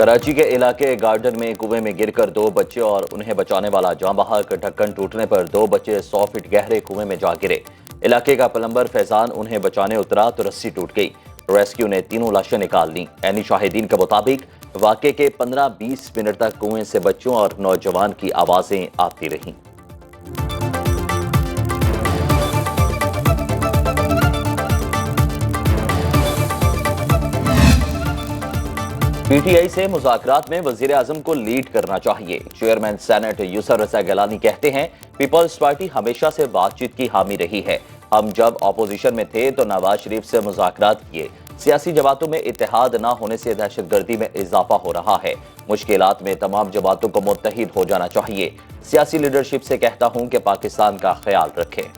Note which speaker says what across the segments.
Speaker 1: कराची के इलाके गार्डन में कुएं में गिरकर 2 बच्चे और उन्हें बचाने वाला जाँ बहक ढक्कन टूटने पर 2 बच्चे 100 फीट गहरे कुएं में जा गिरे। इलाके का प्लम्बर फैजान उन्हें बचाने उतरा तो रस्सी टूट गई। रेस्क्यू ने तीनों लाशें निकाल ली। ऐनी शाहिदीन के मुताबिक वाकये के 15-20 मिनट तक कुएं से बच्चों और नौजवान की आवाजें आती रहीं। पीटीआई से मुज़ाकरात में वजीर आजम को लीड करना चाहिए। चेयरमैन सेनेट यूसुफ रज़ा गिलानी कहते हैं, पीपल्स पार्टी हमेशा से बातचीत की हामी रही है। हम जब अपोजिशन में थे तो नवाज शरीफ से मुज़ाकरात किए। सियासी जमातों में इत्तेहाद न होने से दहशतगर्दी में इजाफा हो रहा है। मुश्किलात में तमाम जमातों को मुत्तहिद हो जाना चाहिए। सियासी लीडरशिप से कहता हूं कि पाकिस्तान का ख्याल रखें।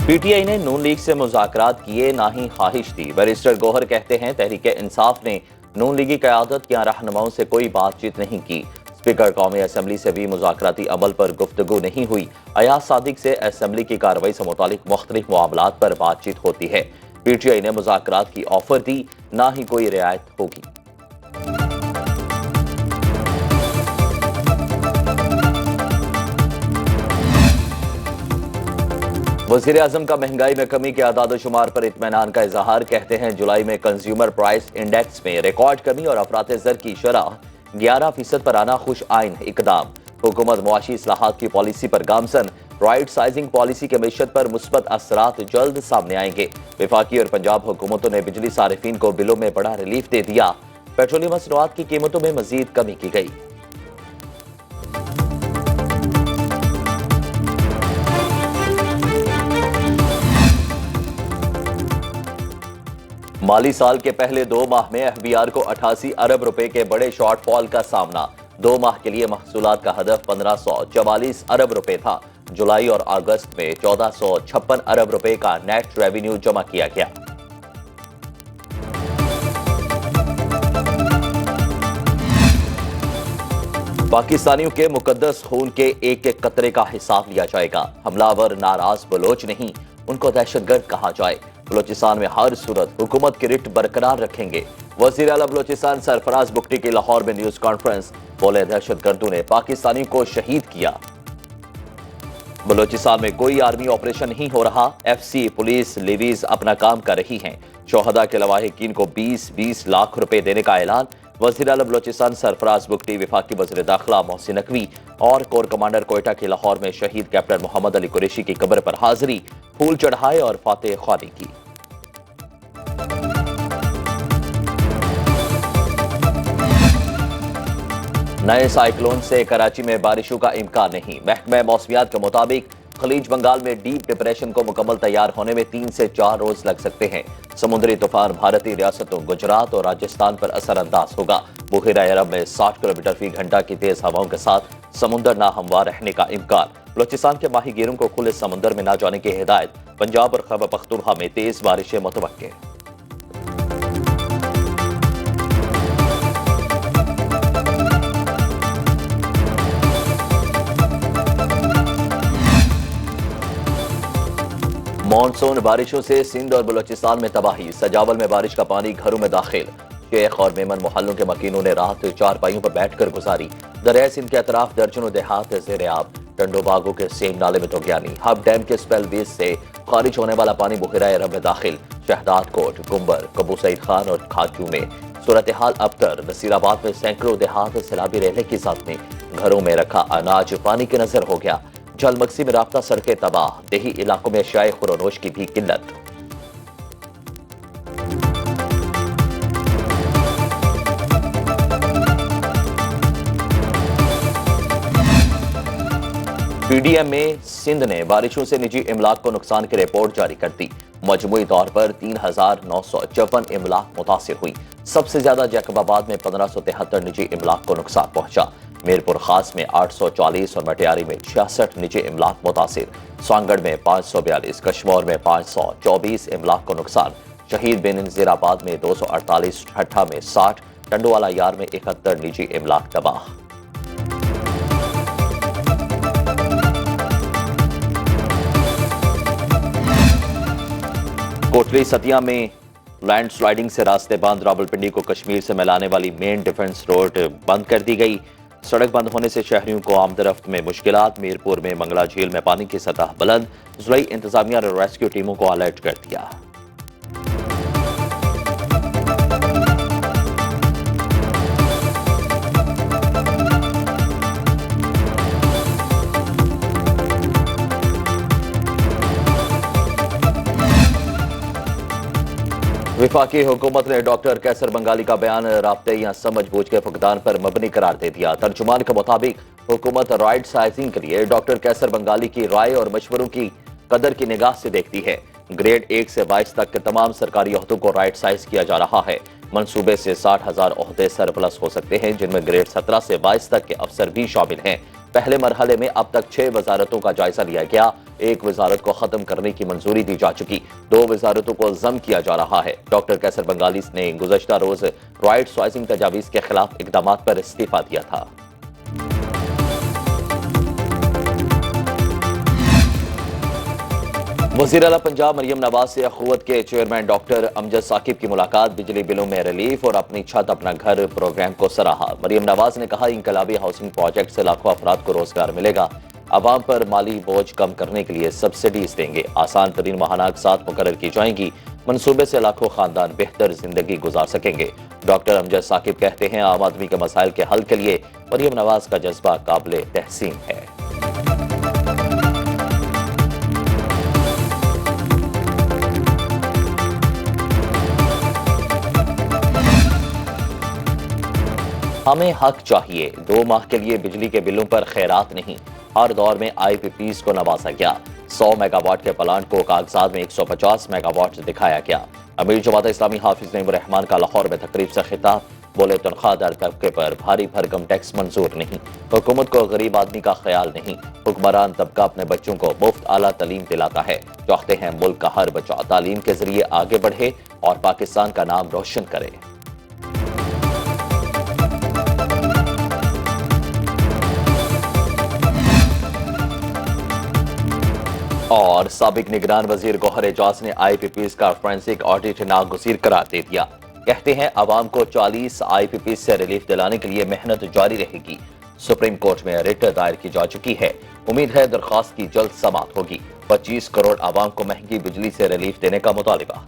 Speaker 1: पीटीआई ने नून लीग से मुज़ाकरात किए, ना ही ख्वाहिश थी। बैरिस्टर गौहर कहते हैं, तहरीक इंसाफ ने नून लीगी क़यादत या रहनुमाओं से कोई बातचीत नहीं की। स्पीकर कौमी असम्बली से भी मुज़ाकराती अमल पर गुफ्तगू नहीं हुई। अयाज सादिक से असम्बली की कार्रवाई से मुतालिक मुख्तलिफ मामलात पर बातचीत होती है। पीटीआई ने मुज़ाकरात की ऑफर दी, ना ही कोई रियायत होगी। वज़ीर आज़म का महंगाई में कमी के आदाद-ओ-शुमार पर इत्मीनान का इजहार। कहते हैं, जुलाई में कंज्यूमर प्राइस इंडेक्स में रिकॉर्ड कमी और अफराते ज़र की शरह 11% पर आना खुश आइन इकदाम। हुकूमत मुआशी इस्लाहात की पॉलिसी पर गामजन। राइट साइजिंग पॉलिसी के मईशत पर मुस्बत असरात जल्द सामने आएंगे। वफाकी और पंजाब हुकूमतों ने बिजली सारिफीन को बिलों में बड़ा रिलीफ दे दिया। पेट्रोलियम मसनूआत की कीमतों में मजीद कमी की गई। माली साल के पहले 2 माह में एफबीआर को 88 अरब रुपए के बड़े शॉर्टफॉल का सामना। 2 माह के लिए महसूलात का हदफ 1544 अरब रुपए था। जुलाई और अगस्त में 1456 अरब रुपए का नेट रेवेन्यू जमा किया गया। पाकिस्तानियों के मुकद्दस खून के एक एक कतरे का हिसाब लिया जाएगा। हमलावर नाराज बलोच नहीं, उनको दहशतगर्द कहा जाए। बलोचिस्तान में हर सूरत हुकूमत की रिट बरकरार रखेंगे। वजीर आला बलोचिस्तान सरफराज बुगटी की लाहौर में न्यूज कॉन्फ्रेंस। बोले, दहशतगर्दों ने पाकिस्तानी को शहीद किया। बलोचिस्तान में कोई आर्मी ऑपरेशन नहीं हो रहा। एफसी, पुलिस, लेवीज अपना काम कर रही हैं। शोहदा के लवाहिकीन को 20-20 लाख रुपए देने का ऐलान। वजीर आला बलोचिस्तान सरफराज बुगटी, वफाकी वज़ीर दाखिला मोहसिन नकवी और कोर कमांडर कोयटा के लाहौर में शहीद कैप्टन मोहम्मद अली कुरैशी की कब्र पर हाजिरी, फूल चढ़ाए और फातह ख्वानी की। नए साइक्लोन से कराची में बारिशों का इम्कान नहीं। महकमा मौसमियात के मुताबिक खलीज बंगाल में डीप डिप्रेशन को मुकम्मल तैयार होने में 3 से 4 रोज लग सकते हैं। समुद्री तूफान भारतीय रियासतों गुजरात और राजस्थान पर असरअंदाज होगा। बुहेरा अरब में 60 किलोमीटर फी घंटा की तेज हवाओं के साथ समुद्र ना हमवार रहने का इम्कान। बलूचिस्तान के माहीगीरों को खुले समुद्र में न जाने की हिदायत। पंजाब और खैबर पख्तूनख्वा में तेज बारिशें मुतवक्के। मॉनसून बारिशों से सिंध और बलूचिस्तान में तबाही। सजावल में बारिश का पानी घरों में दाखिल। शेख और मेमन मोहल्लों के मकीनों ने रात चारपाइयों पर बैठकर गुजारी। दरिया सिंध के अतराफ दर्जनों देहात ज़ेर-ए-आब। टंडो बागों के सेम नाले में तोगयानी। हब डैम के स्पेल बेस से खारिज होने वाला पानी बुहेरा अरब में दाखिल। शहदाद कोट, गुम्बर, कबू सईद खान और खाजू में सूरत हाल अबतर। नसीराबाद में सैकड़ों देहात सैलाबी रहने की साथ में घरों में रखा अनाज पानी के नजर हो गया। जलमक्सी में राब्ता सड़कें तबाह। देही इलाकों में अशियाए खुरोनोश की भी किल्लत। पीडीएम में सिंध ने बारिशों से निजी इमलाक को नुकसान की रिपोर्ट जारी कर दी। मजमूई तौर पर 3954 इमलाक मुतासिर हुई। सबसे ज्यादा जैकबाबाद में 1573 निजी इमलाक को नुकसान पहुंचा। मीरपुर खास में 840 और मटियारी में 66 निजी इमलाक मुतासिर। स्वांगढ़ में 542, कश्मोर में 524 इमलाक को नुकसान। शहीद बिन नज़ीराबाद में 248, ठट्ठा में 60, टंडोवाला यार में 71 निजी इमलाक तबाह। कोटली सतिया में लैंड स्लाइडिंग से रास्ते बंद। रावलपिंडी को कश्मीर से मिलाने वाली मेन डिफेंस रोड बंद कर दी गई। सड़क बंद होने से शहरियों को आमदरफ्त में मुश्किलात। मीरपुर में मंगला झील में पानी की सतह बुलंद। जिला इंतजामिया ने रेस्क्यू टीमों को अलर्ट कर दिया। विफाकी हुकूमत ने डॉक्टर कैसर बंगाली का बयान राब्ते या समझ बूझ के फुकदान पर मबनी करार दे दिया। तर्जुमान के मुताबिक हुकूमत राइट साइजिंग के लिए डॉक्टर कैसर बंगाली की राय और मशवरों की कदर की निगाह से देखती है। ग्रेड 1 से 22 तक के तमाम सरकारी ओहदों को राइट साइज किया जा रहा है। मंसूबे से 60,000 ओहदे सरप्लस हो सकते हैं, जिनमें ग्रेड 17 से 22 तक के अफसर भी शामिल हैं। पहले मरहले में अब तक 6 वजारतों का जायजा लिया गया। एक वजारत को खत्म करने की मंजूरी दी जा चुकी, 2 वजारतों को जम किया जा रहा है। डॉक्टर कैसर बंगाली ने गुज़श्ता रोज राइट साइजिंग तजावीज के खिलाफ इकदाम पर इस्तीफा दिया था। वज़ीर आला पंजाब मरियम नवाज से अखुवत के चेयरमैन डॉक्टर अमजद साकिब की मुलाकात। बिजली बिलों में रिलीफ और अपनी छत अपना घर प्रोग्राम को सराहा। मरियम नवाज ने कहा, इंकलाबी हाउसिंग प्रोजेक्ट से लाखों अफराद को रोजगार मिलेगा। आवाम पर माली बोझ कम करने के लिए सब्सिडीज देंगे। आसान तरीन माहाना अक़सात मुकर्रर की जाएंगी। मनसूबे से लाखों खानदान बेहतर जिंदगी गुजार सकेंगे। डॉक्टर अमजद साकिब कहते हैं, आम आदमी के मसाइल के हल के लिए मरियम नवाज का जज्बा काबिल तहसीन है। हमें हक चाहिए। 2 माह के लिए बिजली के बिलों पर खैरात नहीं। हर दौर में IPPs को नवाजा गया। 100 मेगावाट के प्लांट को कागजात में 150 मेगावाट दिखाया गया। अमीर जमात इस्लामी हाफिज नईम रहमान का लाहौर में तकरीब से खिताब। बोले, तनख्वाहदार तबके पर भारी भरकम टैक्स मंजूर नहीं। हुकूमत को गरीब आदमी का ख्याल नहीं। हुक्मरान तबका अपने बच्चों को मुफ्त आला तालीम दिलाता है। चाहते हैं मुल्क का हर बच्चा तालीम के जरिए आगे बढ़े और पाकिस्तान का नाम रोशन करे। और साबिक निगरान वजीर गौहर एजाज ने IPPs का फोरेंसिक ऑडिट नागुज़ीर करार दे दिया। कहते हैं, आवाम को 40 IPPs से रिलीफ दिलाने के लिए मेहनत जारी रहेगी। सुप्रीम कोर्ट में रिट दायर की जा चुकी है। उम्मीद है दरख्वास्त की जल्द समाअत होगी। 25 करोड़ आवाम को महंगी बिजली से रिलीफ देने का मुतालिबा।